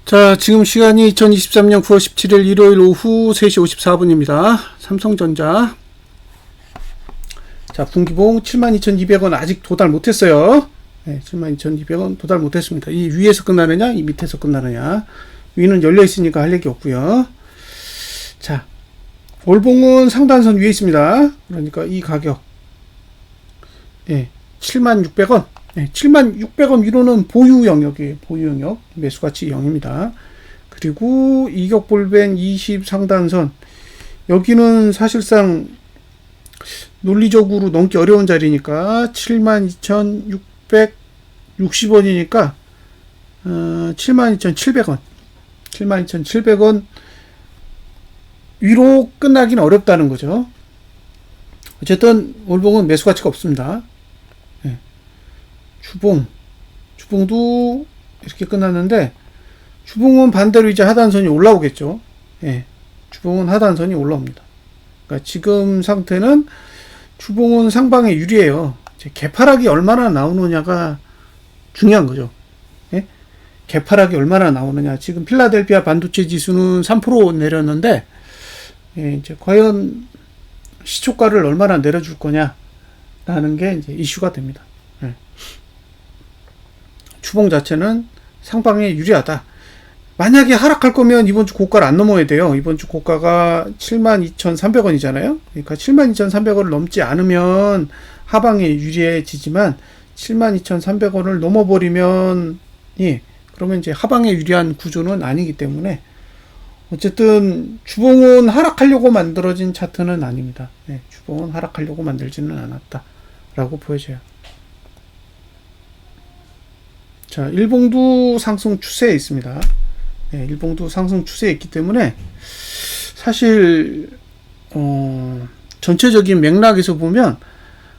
자, 지금 시간이 2023년 9월 17일 일요일 오후 3시 54분입니다. 삼성전자. 자, 분기봉 72,200원 아직 도달 못했어요. 네, 72,200원 도달 못했습니다. 이 위에서 끝나느냐, 이 밑에서 끝나느냐. 위는 열려있으니까 할 얘기 없고요. 자, 월봉은 상단선 위에 있습니다. 그러니까 이 가격. 예, 76,600원. 네, 76,600원 위로는 보유 영역이에요. 보유 영역. 매수가치 0입니다. 그리고 이격볼벤 20 상단선. 여기는 사실상 논리적으로 넘기 어려운 자리니까 72,660원이니까 72,700원. 72,700원 위로 끝나긴 어렵다는 거죠. 어쨌든 월봉은 매수가치가 없습니다. 주봉도 이렇게 끝났는데, 주봉은 반대로 이제 하단선이 올라오겠죠. 예. 주봉은 하단선이 올라옵니다. 그러니까 지금 상태는 주봉은 상방에 유리해요. 이제 개파락이 얼마나 나오느냐가 중요한 거죠. 예? 개파락이 얼마나 나오느냐. 지금 필라델피아 반도체 지수는 3% 내렸는데, 예, 이제 과연 시초가를 얼마나 내려줄 거냐라는 게 이제 이슈가 됩니다. 예. 주봉 자체는 상방에 유리하다. 만약에 하락할 거면 이번 주 고가를 안 넘어야 돼요. 이번 주 고가가 72,300원이잖아요. 그러니까 72,300원을 넘지 않으면 하방에 유리해지지만 72,300원을 넘어버리면 그러면 이제 하방에 유리한 구조는 아니기 때문에 어쨌든 주봉은 하락하려고 만들어진 차트는 아닙니다. 주봉은 하락하려고 만들지는 않았다라고 보여져요. 자, 일봉도 상승 추세에 있습니다. 일봉도 상승 추세에 있기 때문에 사실 전체적인 맥락에서 보면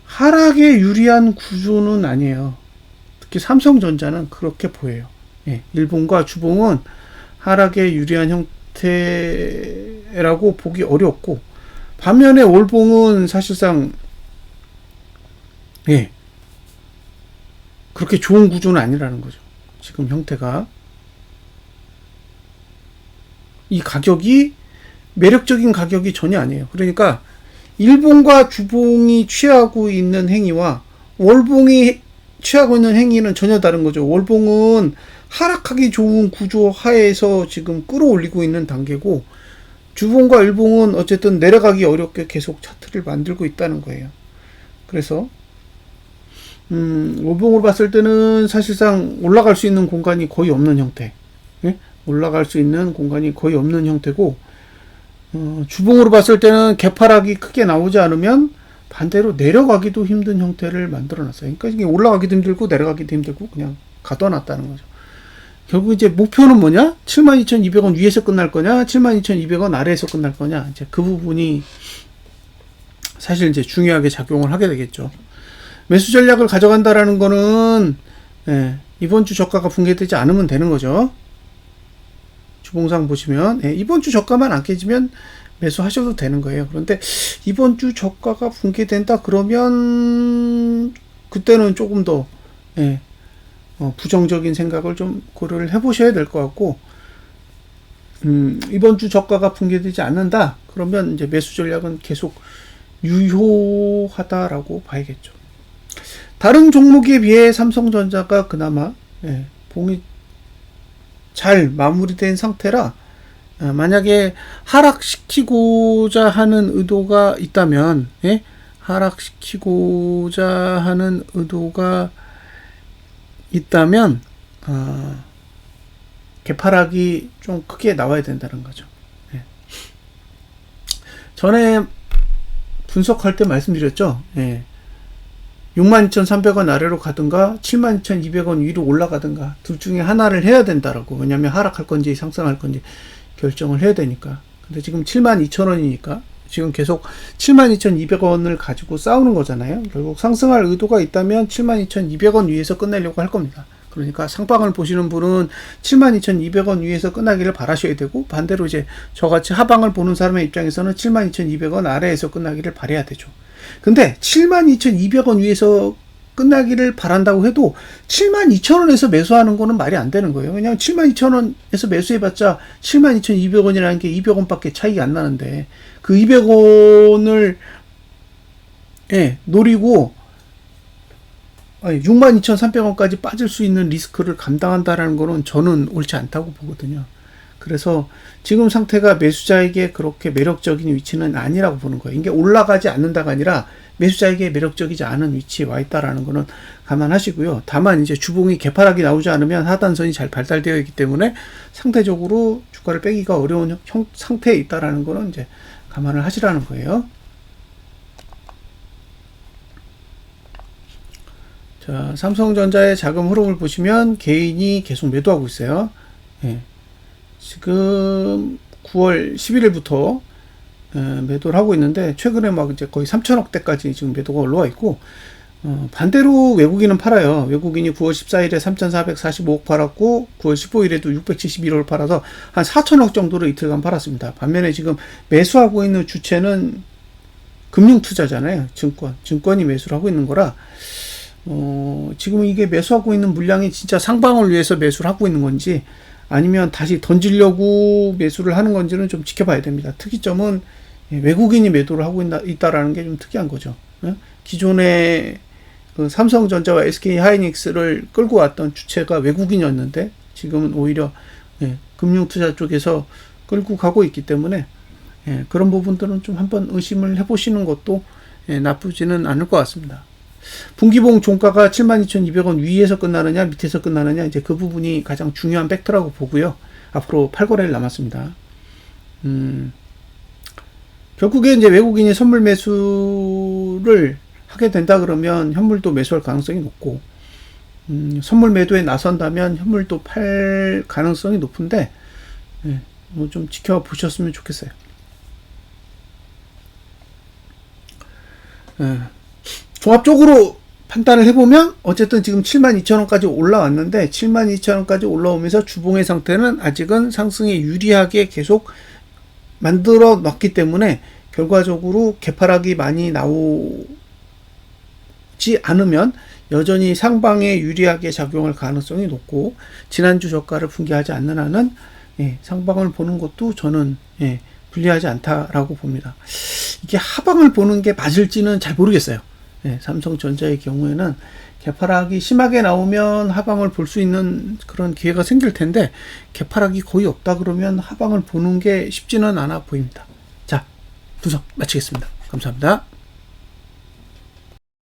하락에 유리한 구조는 아니에요. 특히 삼성전자는 그렇게 보여요. 일봉과 주봉은 하락에 유리한 형태라고 보기 어렵고, 반면에 월봉은 사실상 그렇게 좋은 구조는 아니라는 거죠. 지금 형태가. 이 가격이 매력적인 가격이 전혀 아니에요. 그러니까 일봉과 주봉이 취하고 있는 행위와 월봉이 취하고 있는 행위는 전혀 다른 거죠. 월봉은 하락하기 좋은 구조 하에서 지금 끌어올리고 있는 단계고, 주봉과 일봉은 어쨌든 내려가기 어렵게 계속 차트를 만들고 있다는 거예요. 그래서 월봉으로 봤을 때는 사실상 올라갈 수 있는 공간이 거의 없는 형태. 올라갈 수 있는 공간이 거의 없는 형태고, 주봉으로 봤을 때는 개파락이 크게 나오지 않으면 반대로 내려가기도 힘든 형태를 만들어 놨어요. 그러니까 이게 올라가기도 힘들고 내려가기도 힘들고 그냥 가둬놨다는 거죠. 결국 이제 목표는 뭐냐? 72,200원 위에서 끝날 거냐? 72,200원 아래에서 끝날 거냐? 이제 그 부분이 사실 이제 중요하게 작용을 하게 되겠죠. 매수 전략을 가져간다라는 거는 이번 주 저가가 붕괴되지 않으면 되는 거죠. 주봉상 보시면 이번 주 저가만 안 깨지면 매수하셔도 되는 거예요. 그런데 이번 주 저가가 붕괴된다 그러면 그때는 조금 더 부정적인 생각을 좀 고려를 해보셔야 될 것 같고, 이번 주 저가가 붕괴되지 않는다 그러면 이제 매수 전략은 계속 유효하다라고 봐야겠죠. 다른 종목에 비해 삼성전자가 그나마 봉이 잘 마무리된 상태라, 만약에 하락시키고자 하는 의도가 있다면, 하락시키고자 하는 의도가 있다면, 개파락이 좀 크게 나와야 된다는 거죠. 전에 분석할 때 말씀드렸죠. 62,300원 아래로 가든가 72,200원 위로 올라가든가 둘 중에 하나를 해야 된다라고. 왜냐면 하락할 건지 상승할 건지 결정을 해야 되니까. 근데 지금 72,000원이니까 지금 계속 72,200원을 가지고 싸우는 거잖아요. 결국 상승할 의도가 있다면 72,200원 위에서 끝내려고 할 겁니다. 그러니까 상방을 보시는 분은 72,200원 위에서 끝나기를 바라셔야 되고, 반대로 이제 저같이 하방을 보는 사람의 입장에서는 72,200원 아래에서 끝나기를 바라야 되죠. 근데 72,200원 위에서 끝나기를 바란다고 해도 72,000원에서 매수하는 거는 말이 안 되는 거예요. 왜냐하면 72,000원에서 매수해봤자 72,200원이라는 게 200원밖에 차이가 안 나는데 그 200원을 노리고 62,300원까지 빠질 수 있는 리스크를 감당한다라는 거는 저는 옳지 않다고 보거든요. 그래서 지금 상태가 매수자에게 그렇게 매력적인 위치는 아니라고 보는 거예요. 이게 올라가지 않는다가 아니라 매수자에게 매력적이지 않은 위치에 와 있다라는 거는 감안하시고요. 다만 이제 주봉이 개파락이 나오지 않으면 하단선이 잘 발달되어 있기 때문에 상대적으로 주가를 빼기가 어려운 상태에 있다라는 거는 이제 감안을 하시라는 거예요. 자, 삼성전자의 자금 흐름을 보시면 개인이 계속 매도하고 있어요. 지금 9월 11일부터 매도를 하고 있는데 최근에 막 이제 거의 3천억대까지 지금 매도가 올라와 있고 반대로 외국인은 팔아요. 외국인이 9월 14일에 3,445억 팔았고 9월 15일에도 671억을 팔아서 한 4천억 정도로 이틀간 팔았습니다. 반면에 지금 매수하고 있는 주체는 금융투자잖아요. 증권이 매수를 하고 있는 거라 지금 이게 매수하고 있는 물량이 진짜 상방을 위해서 매수를 하고 있는 건지 아니면 다시 던지려고 매수를 하는 건지는 좀 지켜봐야 됩니다. 특이점은 외국인이 매도를 하고 있다라는 게 좀 특이한 거죠. 기존에 그 삼성전자와 SK하이닉스를 끌고 왔던 주체가 외국인이었는데 지금은 오히려 금융투자 쪽에서 끌고 가고 있기 때문에 그런 부분들은 좀 한번 의심을 해보시는 것도 나쁘지는 않을 것 같습니다. 분기봉 종가가 72,200원 위에서 끝나느냐 밑에서 끝나느냐 이제 그 부분이 가장 중요한 팩터라고 보고요. 앞으로 8거래일 남았습니다. 결국에 이제 외국인이 선물 매수를 하게 된다 그러면 현물도 매수할 가능성이 높고 선물 매도에 나선다면 현물도 팔 가능성이 높은데 뭐 좀 지켜보셨으면 좋겠어요. 종합적으로 판단을 해보면 어쨌든 지금 72,000원까지 올라왔는데 72,000원까지 올라오면서 주봉의 상태는 아직은 상승에 유리하게 계속 만들어 놨기 때문에 결과적으로 개파락이 많이 나오지 않으면 여전히 상방에 유리하게 작용할 가능성이 높고 지난주 저가를 붕괴하지 않는 한은 상방을 보는 것도 저는 불리하지 않다라고 봅니다. 이게 하방을 보는 게 맞을지는 잘 모르겠어요. 삼성전자의 경우에는 개파락이 심하게 나오면 하방을 볼 수 있는 그런 기회가 생길 텐데 개파락이 거의 없다 그러면 하방을 보는 게 쉽지는 않아 보입니다. 자, 분석 마치겠습니다. 감사합니다.